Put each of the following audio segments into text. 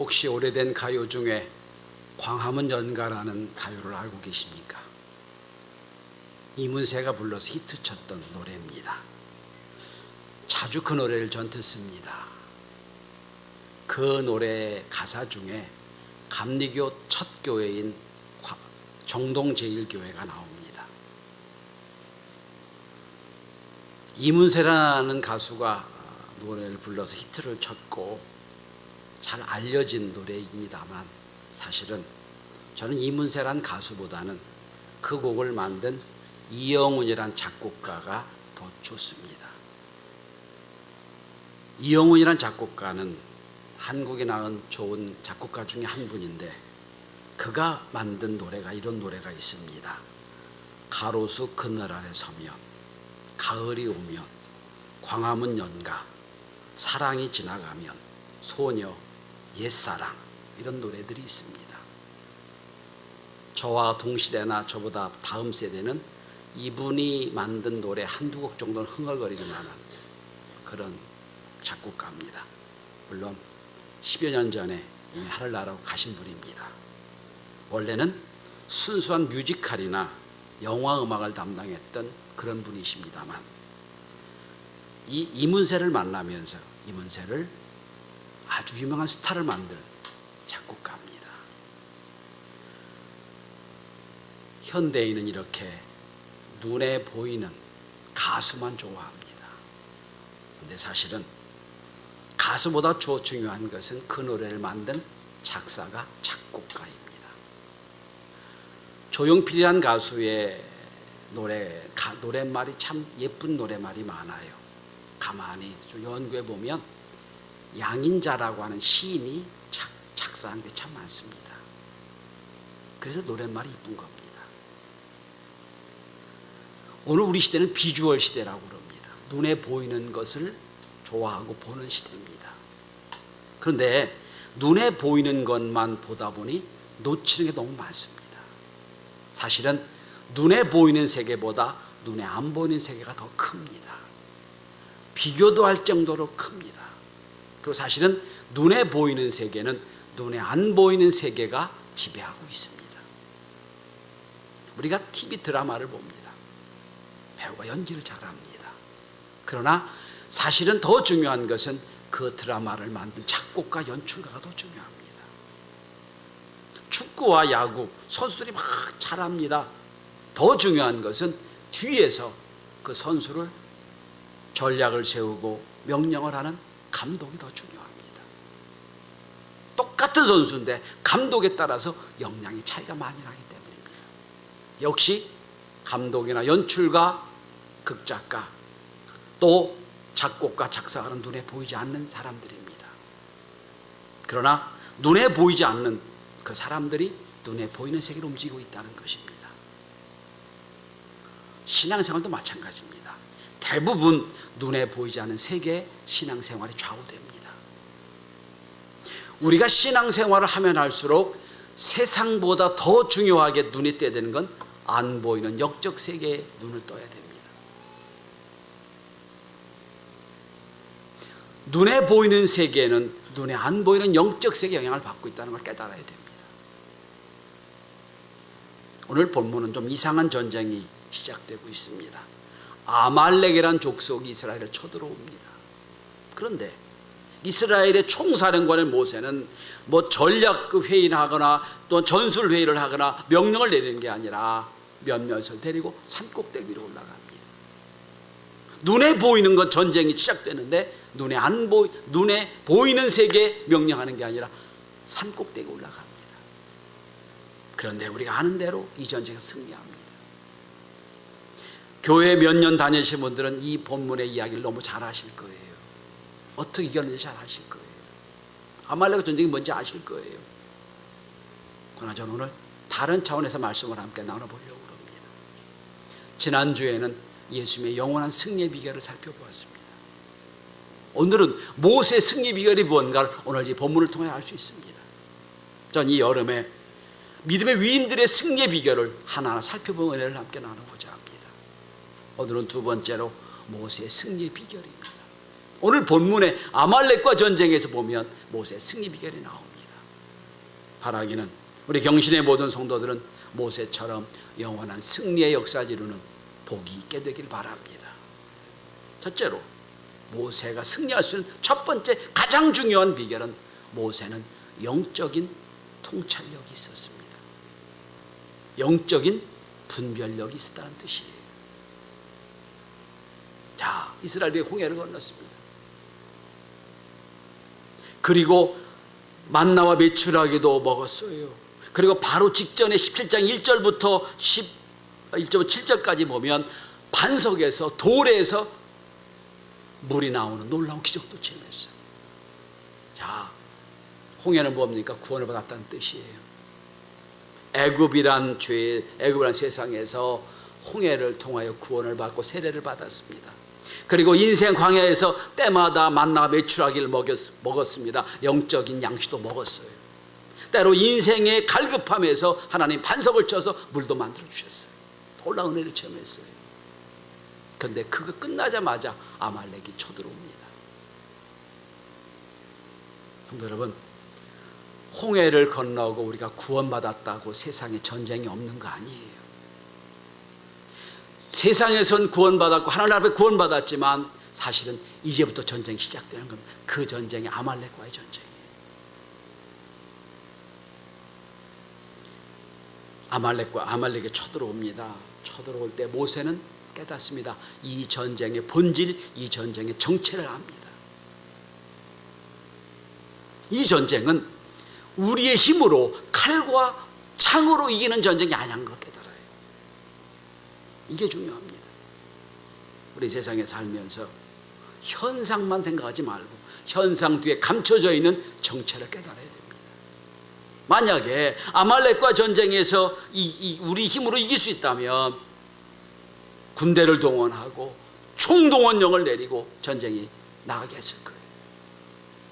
혹시 오래된 가요 중에 광화문 연가라는 가요를 알고 계십니까? 이문세가 불러서 히트쳤던 노래입니다. 자주 그 노래를 전 듣습니다. 그 노래 가사 중에 감리교 첫 교회인 정동제일교회가 나옵니다. 이문세라는 가수가 노래를 불러서 히트를 쳤고 잘 알려진 노래입니다만, 사실은 저는 이문세란 가수보다는 그 곡을 만든 이영훈이란 작곡가가 더 좋습니다. 이영훈이란 작곡가는 한국에 나온 좋은 작곡가 중에 한 분인데, 그가 만든 노래가 이런 노래가 있습니다. 가로수 그늘 아래 서면, 가을이 오면, 광화문 연가, 사랑이 지나가면, 소녀, 옛사랑, 이런 노래들이 있습니다. 저와 동시대나 저보다 다음 세대는 이분이 만든 노래 한두 곡 정도는 흥얼거리기 만한 그런 작곡가입니다. 물론 10여 년 전에 이미 하늘나라로 가신 분입니다. 원래는 순수한 뮤지컬이나 영화 음악을 담당했던 그런 분이십니다만, 이 이문세를 만나면서 이문세를 아주 유명한 스타를 만든 작곡가입니다. 현대인은 이렇게 눈에 보이는 가수만 좋아합니다. 근데 사실은 가수보다 중요한 것은 그 노래를 만든 작사가, 작곡가입니다. 조용필이란 가수의 노랫말이 참 예쁜 노랫말이 많아요. 가만히 좀 연구해 보면 양인자라고 하는 시인이 작사한 게 참 많습니다. 그래서 노랫말이 이쁜 겁니다. 오늘 우리 시대는 비주얼 시대라고 그럽니다. 눈에 보이는 것을 좋아하고 보는 시대입니다. 그런데 눈에 보이는 것만 보다 보니 놓치는 게 너무 많습니다. 사실은 눈에 보이는 세계보다 눈에 안 보이는 세계가 더 큽니다. 비교도 할 정도로 큽니다. 그리고 사실은 눈에 보이는 세계는 눈에 안 보이는 세계가 지배하고 있습니다. 우리가 TV 드라마를 봅니다. 배우가 연기를 잘합니다. 그러나 사실은 더 중요한 것은 그 드라마를 만든 작곡가, 연출가가 더 중요합니다. 축구와 야구 선수들이 막 잘합니다. 더 중요한 것은 뒤에서 그 선수를 전략을 세우고 명령을 하는 감독이 더 중요합니다. 똑같은 선수인데 감독에 따라서 역량이 차이가 많이 나기 때문입니다. 역시 감독이나 연출가, 극작가, 또 작곡가, 작사가는 눈에 보이지 않는 사람들입니다. 그러나 눈에 보이지 않는 그 사람들이 눈에 보이는 세계로 움직이고 있다는 것입니다. 신앙생활도 마찬가지입니다. 대부분 눈에 보이지 않는 세계의 신앙생활이 좌우됩니다. 우리가 신앙생활을 하면 할수록 세상보다 더 중요하게 눈이 떠야 되는 건 안 보이는 영적 세계에 눈을 떠야 됩니다. 눈에 보이는 세계는 눈에 안 보이는 영적 세계에 영향을 받고 있다는 걸 깨달아야 됩니다. 오늘 본문은 좀 이상한 전쟁이 시작되고 있습니다. 아말렉이란 족속이 이스라엘을 쳐들어옵니다. 그런데 이스라엘의 총사령관인 모세는 뭐 전략 회의를 하거나 또 전술 회의를 하거나 명령을 내리는 게 아니라 몇몇을 데리고 산꼭대기 위로 올라갑니다. 눈에 보이는 건 전쟁이 시작되는데 눈에 보이는 세계에 명령하는 게 아니라 산꼭대기 올라갑니다. 그런데 우리가 아는 대로 이 전쟁에서 승리합니다. 교회 몇 년 다니신 분들은 이 본문의 이야기를 너무 잘 아실 거예요. 어떻게 이겼는지 잘 아실 거예요. 아말렉 전쟁이 뭔지 아실 거예요. 그러나 저는 오늘 다른 차원에서 말씀을 함께 나눠보려고 합니다. 지난주에는 예수님의 영원한 승리의 비결을 살펴보았습니다. 오늘은 모세의 승리 비결이 무언가를 오늘 이 본문을 통해 알 수 있습니다. 전 이 여름에 믿음의 위인들의 승리의 비결을 하나하나 살펴보는 은혜를 함께 나눠보자 합니다. 오늘은 두 번째로 모세의 승리의 비결입니다. 오늘 본문에 아말렉과 전쟁에서 보면 모세의 승리 비결이 나옵니다. 바라기는 우리 경신의 모든 성도들은 모세처럼 영원한 승리의 역사를 이루는 복이 있게 되길 바랍니다. 첫째로 모세가 승리할 수 있는 첫 번째 가장 중요한 비결은 모세는 영적인 통찰력이 있었습니다. 영적인 분별력이 있었다는 뜻이에요. 자, 이스라엘이 홍해를 건넜습니다. 그리고 만나와 메추라기도 먹었어요. 그리고 바로 직전에 17장 1절부터 1.7절까지 보면 반석에서 돌에서 물이 나오는 놀라운 기적도 체험했어요. 자, 홍해는 뭡니까? 구원을 받았다는 뜻이에요. 애굽이란 세상에서 홍해를 통하여 구원을 받고 세례를 받았습니다. 그리고 인생 광야에서 때마다 만나 메추라기를 먹었습니다. 영적인 양식도 먹었어요. 때로 인생의 갈급함에서 하나님 반석을 쳐서 물도 만들어 주셨어요. 놀라운 은혜를 체험했어요. 그런데 그거 끝나자마자 아말렉이 쳐들어옵니다. 성도 여러분, 홍해를 건너고 우리가 구원받았다고 세상에 전쟁이 없는 거 아니에요. 세상에선 구원받았고 하나님 앞에 구원받았지만 사실은 이제부터 전쟁이 시작되는 겁니다. 그 전쟁이 아말렉과의 전쟁이에요. 아말렉이 쳐들어옵니다. 쳐들어올 때 모세는 깨닫습니다. 이 전쟁의 본질, 이 전쟁의 정체를 압니다. 이 전쟁은 우리의 힘으로 칼과 창으로 이기는 전쟁이 아니라는 걸 깨달아요. 이게 중요합니다. 우리 세상에 살면서 현상만 생각하지 말고 현상 뒤에 감춰져 있는 정체를 깨달아야 됩니다. 만약에 아말렉과 전쟁에서 우리 힘으로 이길 수 있다면 군대를 동원하고 총동원령을 내리고 전쟁이 나가게 했을 거예요.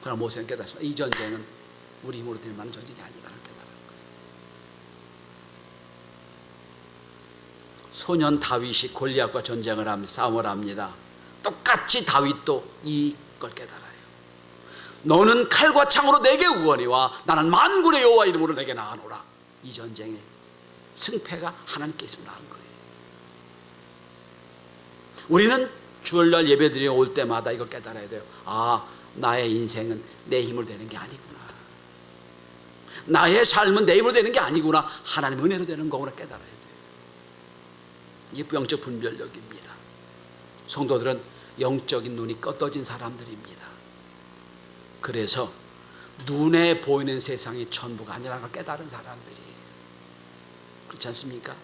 그러나 모세는 깨닫습니다. 이 전쟁은 우리 힘으로 될 만한 전쟁이 아니다라는 깨달은 거예요. 소년 다윗이 골리앗과 싸움을 합니다. 똑같이 다윗도 이걸 깨달아요. 너는 칼과 창으로 내게 구원이와 나는 만군의 여호와 이름으로 내게 나아노라. 이 전쟁의 승패가 하나님께 있으면 나은 거예요. 우리는 주일날 예배드리러 올 때마다 이걸 깨달아야 돼요. 아, 나의 인생은 내 힘으로 되는 게 아니구나. 나의 삶은 내 힘으로 되는 게 아니구나. 하나님의 은혜로 되는 거구나 깨달아야 돼요. 이게 영적 분별력입니다. 성도들은 영적인 눈이 껐어진 사람들입니다. 그래서 눈에 보이는 세상이 전부가 아니라는 걸 깨달은 사람들이에요. 그렇지 않습니까?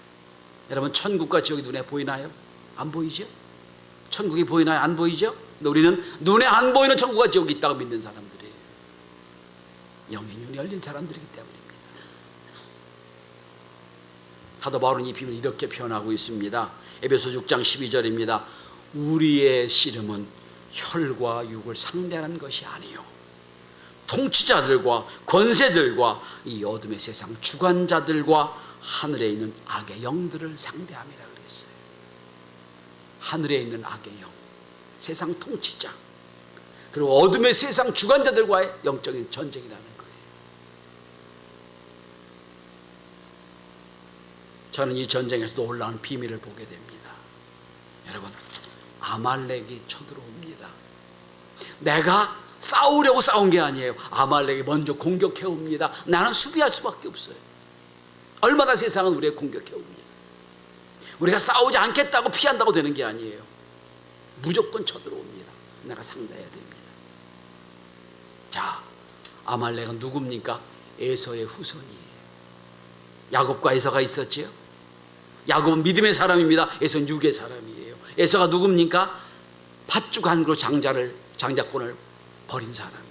여러분, 천국과 지옥이 눈에 보이나요? 안 보이죠? 천국이 보이나요? 안 보이죠? 우리는 눈에 안 보이는 천국과 지옥이 있다고 믿는 사람들이에요. 영의 눈이 열린 사람들이기 때문입니다. 사도 바울은 이 비밀을 이렇게 표현하고 있습니다. 에베소 6장 12절입니다. 우리의 씨름은 혈과 육을 상대하는 것이 아니요 통치자들과 권세들과 이 어둠의 세상 주관자들과 하늘에 있는 악의 영들을 상대함이라 그랬어요. 하늘에 있는 악의 영, 세상 통치자, 그리고 어둠의 세상 주관자들과의 영적인 전쟁이라는 거예요. 저는 이 전쟁에서 놀라운 비밀을 보게 됩니다. 여러분, 아말렉이 쳐들어옵니다. 내가 싸우려고 싸운 게 아니에요. 아말렉이 먼저 공격해 옵니다. 나는 수비할 수밖에 없어요. 얼마나 세상은 우리를 공격해 옵니다. 우리가 싸우지 않겠다고 피한다고 되는 게 아니에요. 무조건 쳐들어옵니다. 내가 상대해야 됩니다. 자, 아말렉은 누굽니까? 에서의 후손이에요. 야곱과 에서가 있었지요. 야곱은 믿음의 사람입니다. 에서는 육의 사람이에요. 에서가 누굽니까? 팥죽한으로 장자권을 버린 사람이에요.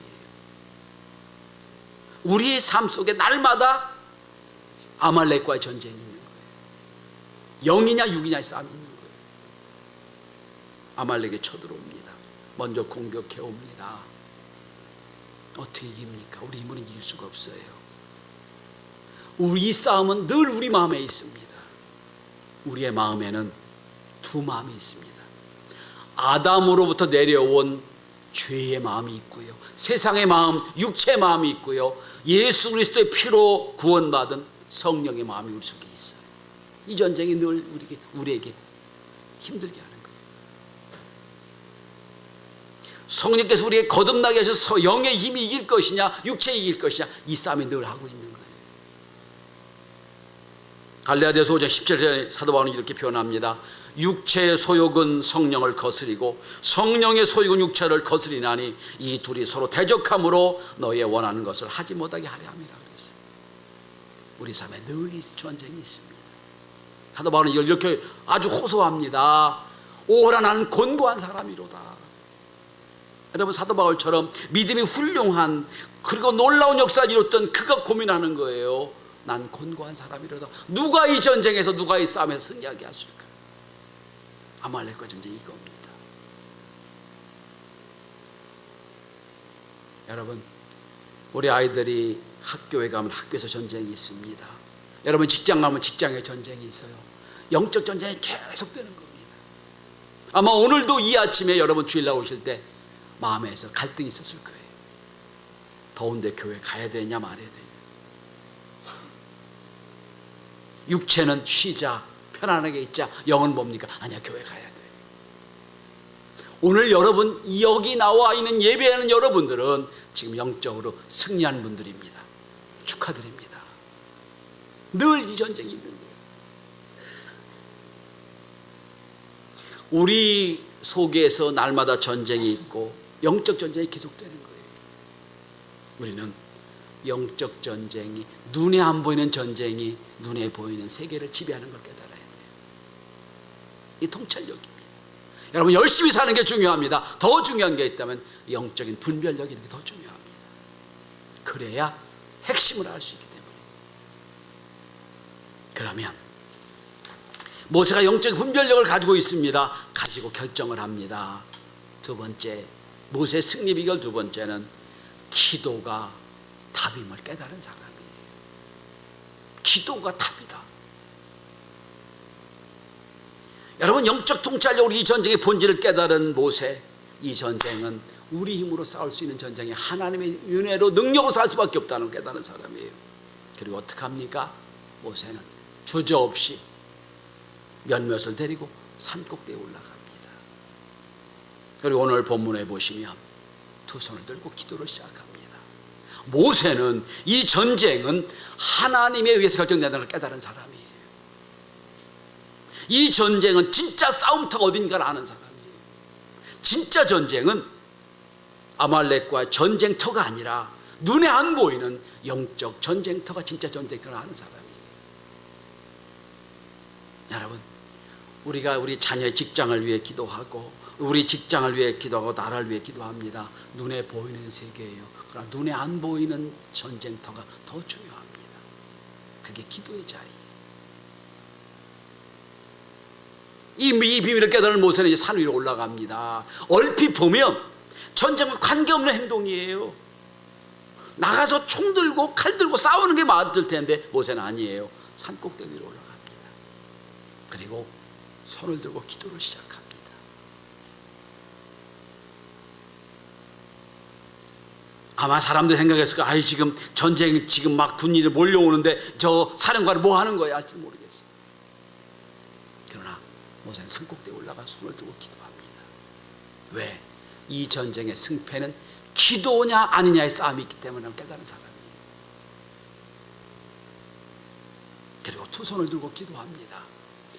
우리의 삶 속에 날마다 아말렉과의 전쟁이 있는 거예요. 영이냐 육이냐의 싸움이 있는 거예요. 아말렉이 쳐들어옵니다. 먼저 공격해 옵니다. 어떻게 이깁니까? 우리 힘으로 이길 수가 없어요. 우리 싸움은 늘 우리 마음에 있습니다. 우리의 마음에는 두 마음이 있습니다. 아담으로부터 내려온 죄의 마음이 있고요, 세상의 마음, 육체의 마음이 있고요, 예수 그리스도의 피로 구원받은 성령의 마음이 우리 속에 있어요. 이 전쟁이 늘 우리에게 힘들게 하는 거예요. 성령께서 우리에게 거듭나게 하셔서 영의 힘이 이길 것이냐 육체가 이길 것이냐 이 싸움이 늘 하고 있는 거예요. 갈라디아서 5장 17절에 사도 바울은 이렇게 표현합니다. 육체의 소욕은 성령을 거스리고 성령의 소욕은 육체를 거스리나니 이 둘이 서로 대적함으로 너희의 원하는 것을 하지 못하게 하려 함이라 그랬어요. 우리 삶에 늘 이 전쟁이 있습니다. 사도 바울은 이렇게 아주 호소합니다. 오호라 나는 곤고한 사람이로다. 여러분 사도 바울처럼 믿음이 훌륭한 그리고 놀라운 역사를 이뤘던 그가 고민하는 거예요. 난 곤고한 사람이로다. 누가 이 전쟁에서 누가 이 싸움에서 승리하게 하실까? 아말렉과 전쟁이 이겁니다. 여러분 우리 아이들이 학교에 가면 학교에서 전쟁이 있습니다. 여러분 직장 가면 직장에 전쟁이 있어요. 영적 전쟁이 계속되는 겁니다. 아마 오늘도 이 아침에 여러분 주일 나오실 때 마음에서 갈등이 있었을 거예요. 더운데 교회 가야 되냐 말아야 되냐. 육체는 쉬자 편안하게 있자. 영은 뭡니까? 아니야 교회 가야 돼. 오늘 여러분 여기 나와 있는 예배하는 여러분들은 지금 영적으로 승리한 분들입니다. 축하드립니다. 늘 이 전쟁이 있는 거예요. 우리 속에서 날마다 전쟁이 있고 영적 전쟁이 계속되는 거예요. 우리는 영적 전쟁이 눈에 안 보이는 전쟁이 눈에 보이는 세계를 지배하는 걸 깨달아야 돼요. 이 통찰력입니다. 여러분 열심히 사는 게 중요합니다. 더 중요한 게 있다면 영적인 분별력이 이렇게 더 중요합니다. 그래야 핵심을 알 수 있기 때문에. 그러면 모세가 영적인 분별력을 가지고 있습니다. 가지고 결정을 합니다. 두 번째 모세의 승리 비결 두 번째는 기도가 답임을 깨달은 사람이에요. 기도가 답이다. 여러분 영적 통찰력으로 이 전쟁의 본질을 깨달은 모세, 이 전쟁은 우리 힘으로 싸울 수 있는 전쟁이 하나님의 은혜로 능력으로 살 수밖에 없다는 걸 깨달은 사람이에요. 그리고 어떻게 합니까? 모세는 주저없이 몇몇을 데리고 산꼭대에 올라갑니다. 그리고 오늘 본문에 보시면 두 손을 들고 기도를 시작합니다. 모세는 이 전쟁은 하나님에 의해서 결정된다는 걸 깨달은 사람이에요. 이 전쟁은 진짜 싸움터가 어딘가를 아는 사람이에요. 진짜 전쟁은 아말렉과 전쟁터가 아니라 눈에 안 보이는 영적 전쟁터가 진짜 전쟁터를 아는 사람이에요. 여러분 우리가 우리 자녀의 직장을 위해 기도하고 우리 직장을 위해 기도하고 나라를 위해 기도합니다. 눈에 보이는 세계예요. 그러나 눈에 안 보이는 전쟁터가 더 중요합니다. 그게 기도의 자리예요. 이 비밀을 깨달은 모세는 이제 산 위로 올라갑니다. 얼핏 보면 전쟁과 관계없는 행동이에요. 나가서 총 들고 칼 들고 싸우는 게 맞을 텐데 모세는 아니에요. 산 꼭대기 위로 올라갑니다. 그리고 손을 들고 기도를 시작합니다. 아마 사람들 생각했을 거야. 아이 지금 전쟁 지금 막 군인들 몰려오는데 저 사령관은 뭐 하는 거야? 할지 모르겠어. 그러나 모세는 산꼭대에 올라가 손을 들고 기도합니다. 왜? 이 전쟁의 승패는 기도냐 아니냐의 싸움이 있기 때문에 깨달은 사람이에요. 그리고 두 손을 들고 기도합니다.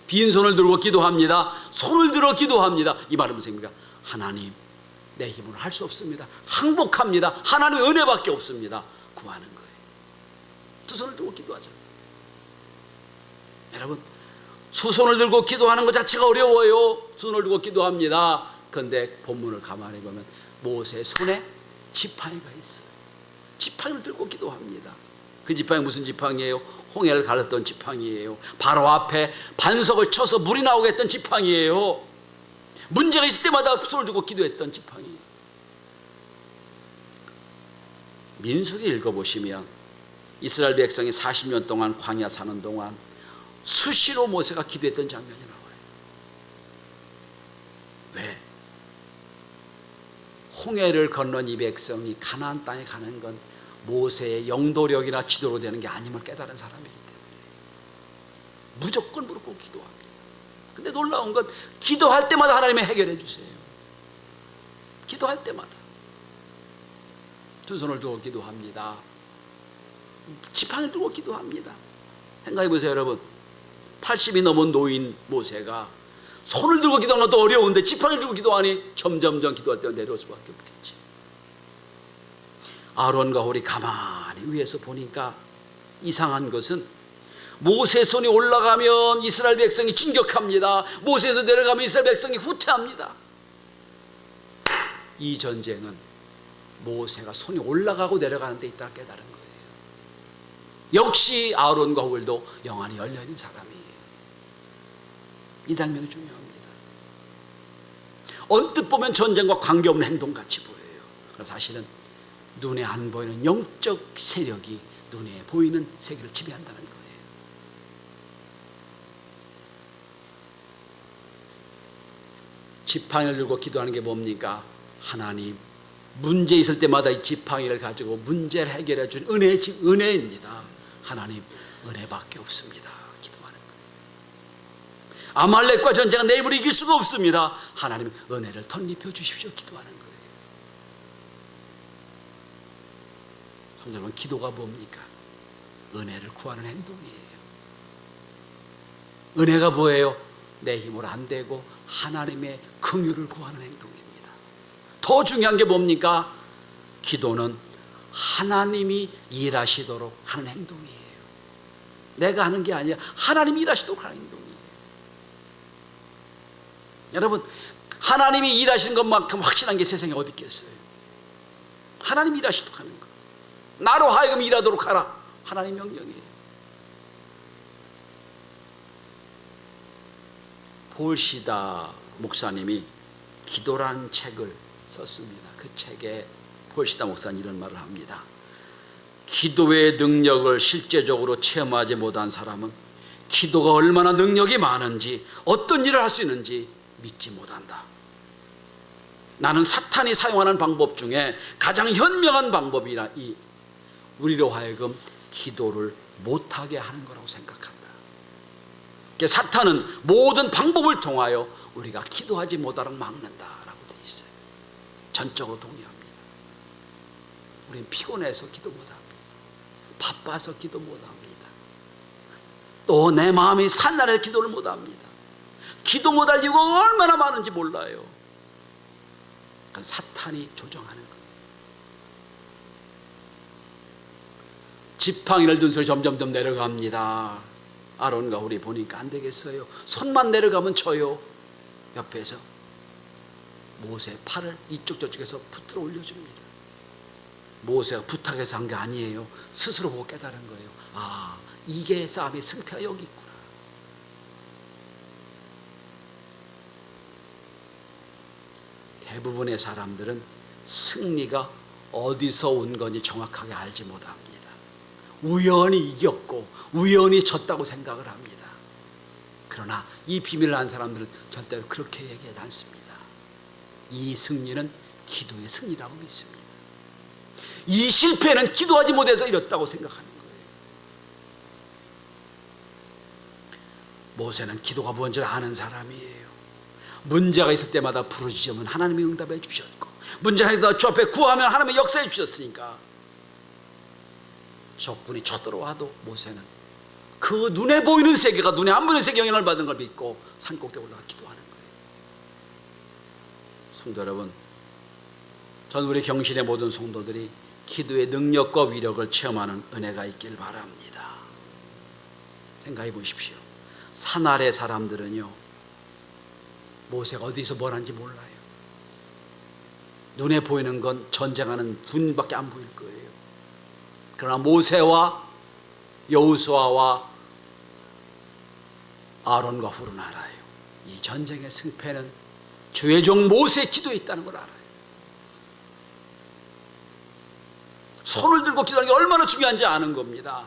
빈손을 들고 기도합니다. 손을 들어 기도합니다. 이 말은 무슨 얘기입니까? 하나님 내 힘으로 할 수 없습니다. 항복합니다. 하나님의 은혜밖에 없습니다. 구하는 거예요. 두 손을 들고 기도하죠. 여러분 두 손을 들고 기도하는 것 자체가 어려워요. 두 손을 들고 기도합니다. 그런데 본문을 가만히 보면 모세의 손에 지팡이가 있어요. 지팡이를 들고 기도합니다. 그 지팡이 무슨 지팡이에요? 홍해를 갈랐던 지팡이에요. 바로 앞에 반석을 쳐서 물이 나오게 했던 지팡이에요. 문제가 있을 때마다 손을 들고 기도했던 지팡이. 민수기 읽어보시면 이스라엘 백성이 40년 동안 광야 사는 동안 수시로 모세가 기도했던 장면이 나와요. 왜? 홍해를 건넌 이 백성이 가나안 땅에 가는 건 모세의 영도력이나 지도로 되는 게 아님을 깨달은 사람이기 때문에 무조건 무릎 꿇고 기도합니다. 근데 놀라운 건 기도할 때마다 하나님이 해결해 주세요. 기도할 때마다 두 손을 들고 기도합니다. 지팡이를 들고 기도합니다. 생각해 보세요, 여러분. 80이 넘은 노인 모세가 손을 들고 기도하는 것도 어려운데 지팡이를 들고 기도하니 점점점 기도할 때가 내려올 수밖에 없겠지. 아론과 홀이 가만히 위에서 보니까 이상한 것은 모세 손이 올라가면 이스라엘 백성이 진격합니다. 모세에서 내려가면 이스라엘 백성이 후퇴합니다. 이 전쟁은 모세가 손이 올라가고 내려가는 데 있다고 깨달은 거예요. 역시 아론과 홀도 영안이 열려있는 사람이에요. 이 장면이 중요합니다. 언뜻 보면 전쟁과 관계없는 행동같이 보여요. 그래서 사실은 눈에 안 보이는 영적 세력이 눈에 보이는 세계를 지배한다는 거예요. 지팡이를 들고 기도하는 게 뭡니까? 하나님, 문제 있을 때마다 이 지팡이를 가지고 문제를 해결해 준 은혜입니다. 하나님, 은혜밖에 없습니다. 기도하는 거예요. 아말렉과 전쟁은 내 힘으로 이길 수가 없습니다. 하나님, 은혜를 덧입혀 주십시오. 기도하는 거예요. 성도 여러분, 기도가 뭡니까? 은혜를 구하는 행동이에요. 은혜가 뭐예요? 내 힘으로 안 되고 하나님의 긍휼을 구하는 행동입니다. 더 중요한 게 뭡니까? 기도는 하나님이 일하시도록 하는 행동이에요. 내가 하는 게 아니라 하나님이 일하시도록 하는 행동이에요. 여러분, 하나님이 일하시는 것만큼 확실한 게 세상에 어디 있겠어요? 하나님이 일하시도록 하는 거. 나로 하여금 일하도록 하라. 하나님 명령이에요. 볼시다 목사님이 기도라는 책을 썼습니다. 그 책에 볼시다 목사는 이런 말을 합니다. 기도의 능력을 실제적으로 체험하지 못한 사람은 기도가 얼마나 능력이 많은지, 어떤 일을 할 수 있는지 믿지 못한다. 나는 사탄이 사용하는 방법 중에 가장 현명한 방법이라 우리로 하여금 기도를 못하게 하는 거라고 생각한다. 사탄은 모든 방법을 통하여 우리가 기도하지 못하도록 막는다라고 되어 있어요. 전적으로 동의합니다. 우리는 피곤해서 기도 못합니다. 바빠서 기도 못합니다. 또 내 마음이 산날에 기도를 못합니다. 기도 못할 이유가 얼마나 많은지 몰라요. 그건 사탄이 조정하는 거예요. 지팡이를 든 소리 점점점 내려갑니다. 아론과 홀이 보니까 안 되겠어요. 손만 내려가면 쳐요. 옆에서 모세 팔을 이쪽 저쪽에서 붙들어 올려줍니다. 모세가 부탁해서 한 게 아니에요. 스스로 보고 깨달은 거예요. 아, 이게 싸움의 승패가 여기 있구나. 대부분의 사람들은 승리가 어디서 온 건지 정확하게 알지 못합니다. 우연히 이겼고 우연히 졌다고 생각을 합니다. 그러나 이 비밀을 아는 사람들은 절대로 그렇게 얘기하지 않습니다. 이 승리는 기도의 승리라고 믿습니다. 이 실패는 기도하지 못해서 이렇다고 생각하는 거예요. 모세는 기도가 뭔지를 아는 사람이에요. 문제가 있을 때마다 부르짖으면 하나님이 응답해 주셨고, 문제가 있다 주 앞에 구하면 하나님이 역사해 주셨으니까 적군이 쳐들어와도 모세는 그 눈에 보이는 세계가 눈에 안 보이는 세계 영향을 받은 걸 믿고 산꼭대에 올라가 기도하는 거예요. 성도 여러분, 전 우리 경신의 모든 성도들이 기도의 능력과 위력을 체험하는 은혜가 있길 바랍니다. 생각해 보십시오. 산 아래 사람들은요, 모세가 어디서 뭘 하는지 몰라요. 눈에 보이는 건 전쟁하는 군밖에 안 보일 거예요. 그러나 모세와 여호수아와 아론과 훌은 알아요. 이 전쟁의 승패는 주의 종 모세의 기도에 있다는 걸 알아요. 손을 들고 기도하는 게 얼마나 중요한지 아는 겁니다.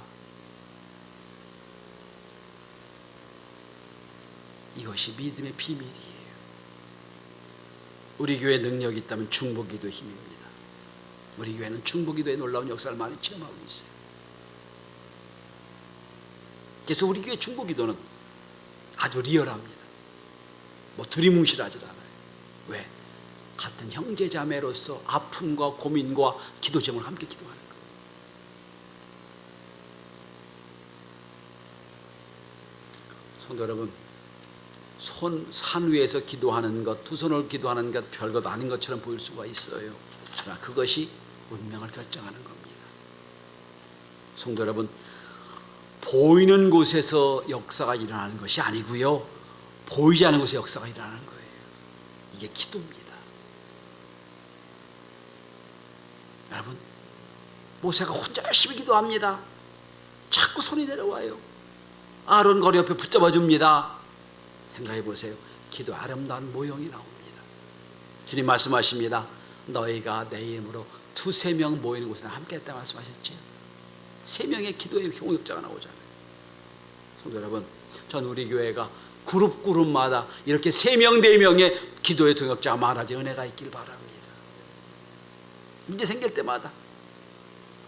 이것이 믿음의 비밀이에요. 우리 교회에 능력이 있다면 중보기도의 힘입니다. 우리 교회는 중보기도의 놀라운 역사를 많이 체험하고 있어요. 그래서 우리 교회 중보기도는 아주 리얼합니다. 뭐 두리뭉실하지 않아요. 왜? 같은 형제자매로서 아픔과 고민과 기도 제목을 함께 기도하는 거예요. 성도 여러분, 산 위에서 기도하는 것, 두 손을 기도하는 것 별것 아닌 것처럼 보일 수가 있어요. 그러나 그것이 운명을 결정하는 겁니다. 성도 여러분, 보이는 곳에서 역사가 일어나는 것이 아니고요, 보이지 않는 곳에 역사가 일어나는 거예요. 이게 기도입니다. 여러분, 모세가 혼자 열심히 기도합니다. 자꾸 손이 내려와요. 아론 거리 옆에 붙잡아 줍니다. 생각해 보세요. 기도 아름다운 모형이 나옵니다. 주님 말씀하십니다. 너희가 내 이름으로 두세 명 모이는 곳에 함께 했다 말씀하셨지. 세 명의 기도의 홍역자가 나오잖아요. 성도 여러분, 전 우리 교회가 그룹마다 이렇게 3명, 4명의 기도의 동역자가 많아져 은혜가 있길 바랍니다. 문제 생길 때마다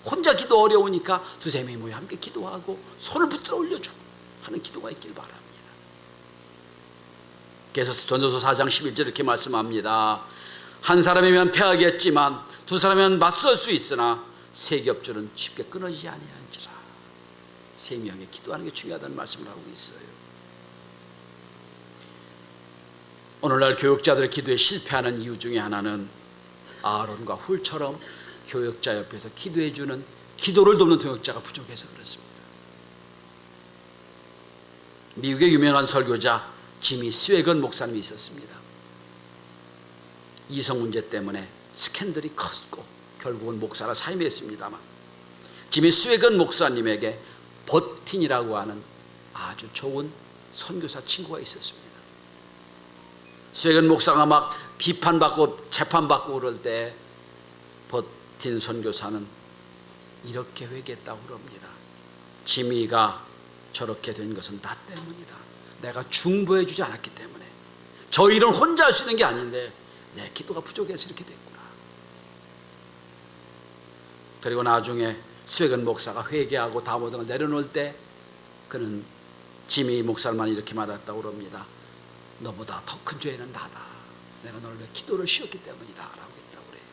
혼자 기도 어려우니까 두세 명이 모여 함께 기도하고 손을 붙들어 올려주고 하는 기도가 있길 바랍니다. 그래서 전도서 4장 11절 이렇게 말씀합니다. 한 사람이면 패하겠지만 두 사람이면 맞설 수 있으나 세 겹줄은 쉽게 끊어지지 아니하니라. 3명이 기도하는 게 중요하다는 말씀을 하고 있어요. 오늘날 교육자들의 기도에 실패하는 이유 중에 하나는 아론과 훌처럼 교육자 옆에서 기도해주는, 기도를 돕는 동역자가 부족해서 그렇습니다. 미국의 유명한 설교자 지미 스웨건 목사님이 있었습니다. 이성 문제 때문에 스캔들이 컸고 결국은 목사라 사임했습니다만, 지미 스웨건 목사님에게 버틴이라고 하는 아주 좋은 선교사 친구가 있었습니다. 스웨건 목사가 막 비판받고 재판받고 그럴 때 버틴 선교사는 이렇게 회개했다고 그럽니다. 지미가 저렇게 된 것은 나 때문이다. 내가 중보해 주지 않았기 때문에. 저 일은 혼자 할 수 있는 게 아닌데 내 기도가 부족해서 이렇게 됐구나. 그리고 나중에 스웨건 목사가 회개하고 다 모든 걸 내려놓을 때 그는 지미 목사만 이렇게 말했다고 그럽니다. 너보다 더 큰 죄는 나다. 내가 너를 위해 기도를 쉬었기 때문이다 라고 했다고 그래요.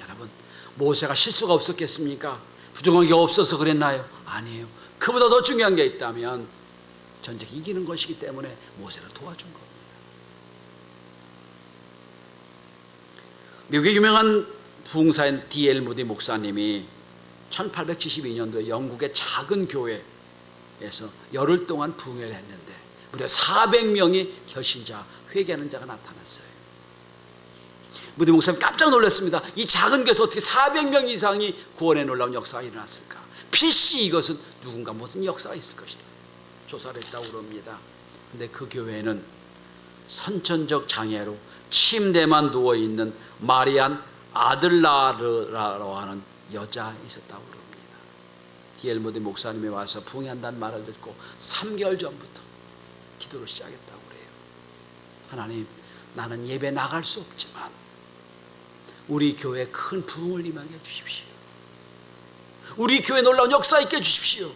여러분, 모세가 실수가 없었겠습니까? 부정한 게 없어서 그랬나요? 아니에요. 그보다 더 중요한 게 있다면 전쟁 이기는 것이기 때문에 모세를 도와준 겁니다. 미국의 유명한 부흥사인 D.L. 무디 목사님이 1872년도에 영국의 작은 교회에서 열흘 동안 부흥회를 했는데 무려 400명의 결신자, 회개하는 자가 나타났어요. 무디 목사님 깜짝 놀랐습니다. 이 작은 교회에서 어떻게 400명 이상이 구원에 놀라운 역사가 일어났을까? 필시 이것은 누군가 무슨 역사가 있을 것이다. 조사를 했다고 그럽니다. 근데 그 교회는 선천적 장애로 침대만 누워있는 마리안 아들라르라고 하는 여자 있었다고 그럽니다. D.L. 무디 목사님이 와서 부흥한다는 말을 듣고 3개월 전부터 기도를 시작했다고 그래요. 하나님, 나는 예배 나갈 수 없지만 우리 교회에 큰 부흥을 임하게 해주십시오. 우리 교회 놀라운 역사 있게 해주십시오.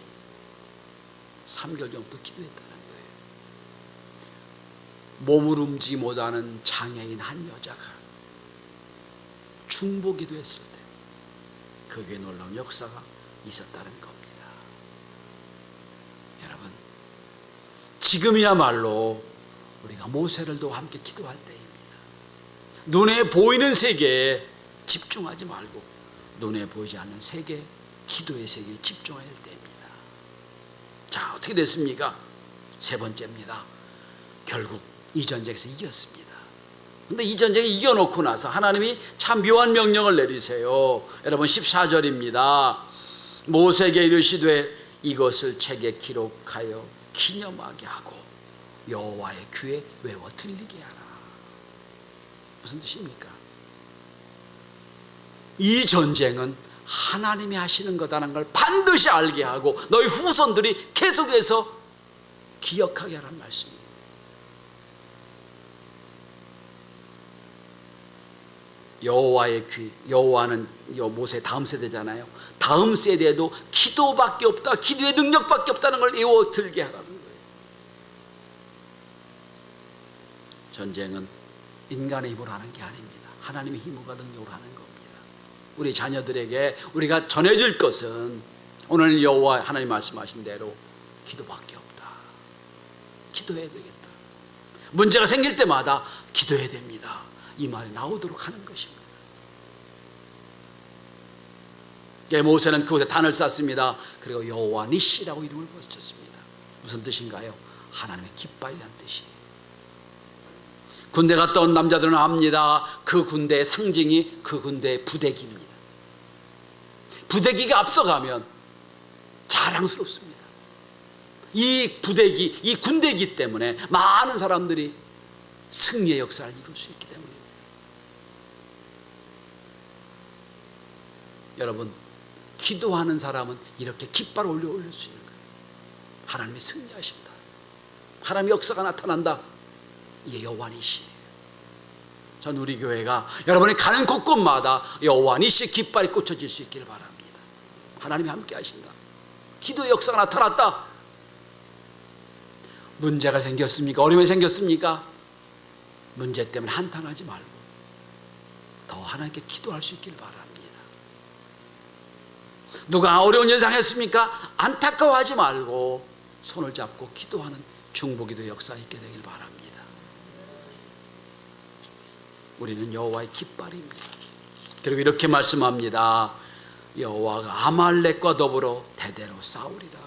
3개월 전부터 기도했다는 거예요. 몸을 움직이지 못하는 장애인 한 여자가 중보 기도했을 때 그 교회에 놀라운 역사가 있었다는 겁니다. 여러분, 지금이야말로 우리가 모세를도 함께 기도할 때입니다. 눈에 보이는 세계에 집중하지 말고 눈에 보이지 않는 세계, 기도의 세계에 집중해야 할 때입니다. 자, 어떻게 됐습니까? 세 번째입니다. 결국 이 전쟁에서 이겼습니다. 근데 이 전쟁에 이겨놓고 나서 하나님이 참 묘한 명령을 내리세요. 여러분 14절입니다. 모세에게 이르시되 이것을 책에 기록하여 기념하게 하고 여호와의 귀에 외워 들리게 하라. 무슨 뜻입니까? 이 전쟁은 하나님이 하시는 거다라는 걸 반드시 알게 하고 너희 후손들이 계속해서 기억하게 하라는 말씀입니다. 여호와의 귀, 여호와는 모세 다음 세대잖아요. 다음 세대에도 기도밖에 없다, 기도의 능력밖에 없다는 걸 외워 들게 하라는 거예요. 전쟁은 인간의 힘으로 하는 게 아닙니다. 하나님의 힘과 능력으로 하는 겁니다. 우리 자녀들에게 우리가 전해줄 것은 오늘 여호와 하나님 말씀하신 대로 기도밖에 없다. 기도해야 되겠다. 문제가 생길 때마다 기도해야 됩니다. 이 말이 나오도록 하는 것입니다. 모세는 그곳에 단을 쌓습니다. 그리고 여호와 니시라고 이름을 붙였습니다. 무슨 뜻인가요? 하나님의 깃발이란 뜻이에요. 군대 갔다 온 남자들은 압니다. 그 군대의 상징이 그 군대의 부대기입니다. 부대기가 앞서가면 자랑스럽습니다. 이 부대기, 이 군대기 때문에 많은 사람들이 승리의 역사를 이룰 수 있기 때문입니다. 여러분, 기도하는 사람은 이렇게 깃발을 올릴 수 있는 거예요. 하나님이 승리하신다, 하나님의 역사가 나타난다. 이게 여호와 니시예요. 전 우리 교회가 여러분이 가는 곳곳마다 여호와 니시 깃발이 꽂혀질 수 있기를 바랍니다. 하나님이 함께 하신다. 기도의 역사가 나타났다. 문제가 생겼습니까? 어려움이 생겼습니까? 문제 때문에 한탄하지 말고 더 하나님께 기도할 수 있기를 바랍니다. 누가 어려운 일 당했습니까? 안타까워하지 말고 손을 잡고 기도하는 중보기도의 역사가 있게 되길 바랍니다. 우리는 여호와의 깃발입니다. 그리고 이렇게 말씀합니다. 여호와가 아말렉과 더불어 대대로 싸우리라.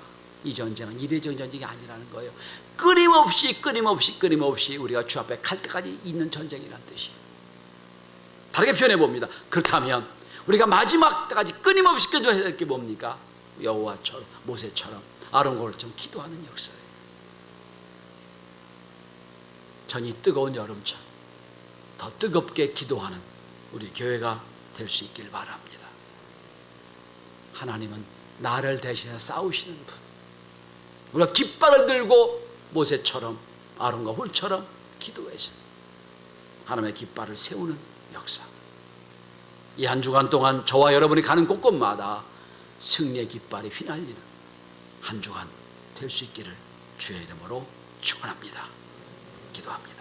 이 전쟁은 이례적인 전쟁이 아니라는 거예요. 끊임없이 우리가 주 앞에 갈 때까지 있는 전쟁이라는 뜻이에요. 다르게 표현해 봅니다. 그렇다면 우리가 마지막 때까지 끊임없이 기도해야 될 게 뭡니까? 여호와처럼, 모세처럼, 아론과 홀처럼 기도하는 역사예요. 전 이 뜨거운 여름철 더 뜨겁게 기도하는 우리 교회가 될 수 있길 바랍니다. 하나님은 나를 대신해 싸우시는 분, 우리가 깃발을 들고 모세처럼 아론과 홀처럼 기도해서 하나님의 깃발을 세우는 역사, 이 한 주간 동안 저와 여러분이 가는 곳곳마다 승리의 깃발이 휘날리는 한 주간 될 수 있기를 주의 이름으로 축원합니다. 기도합니다.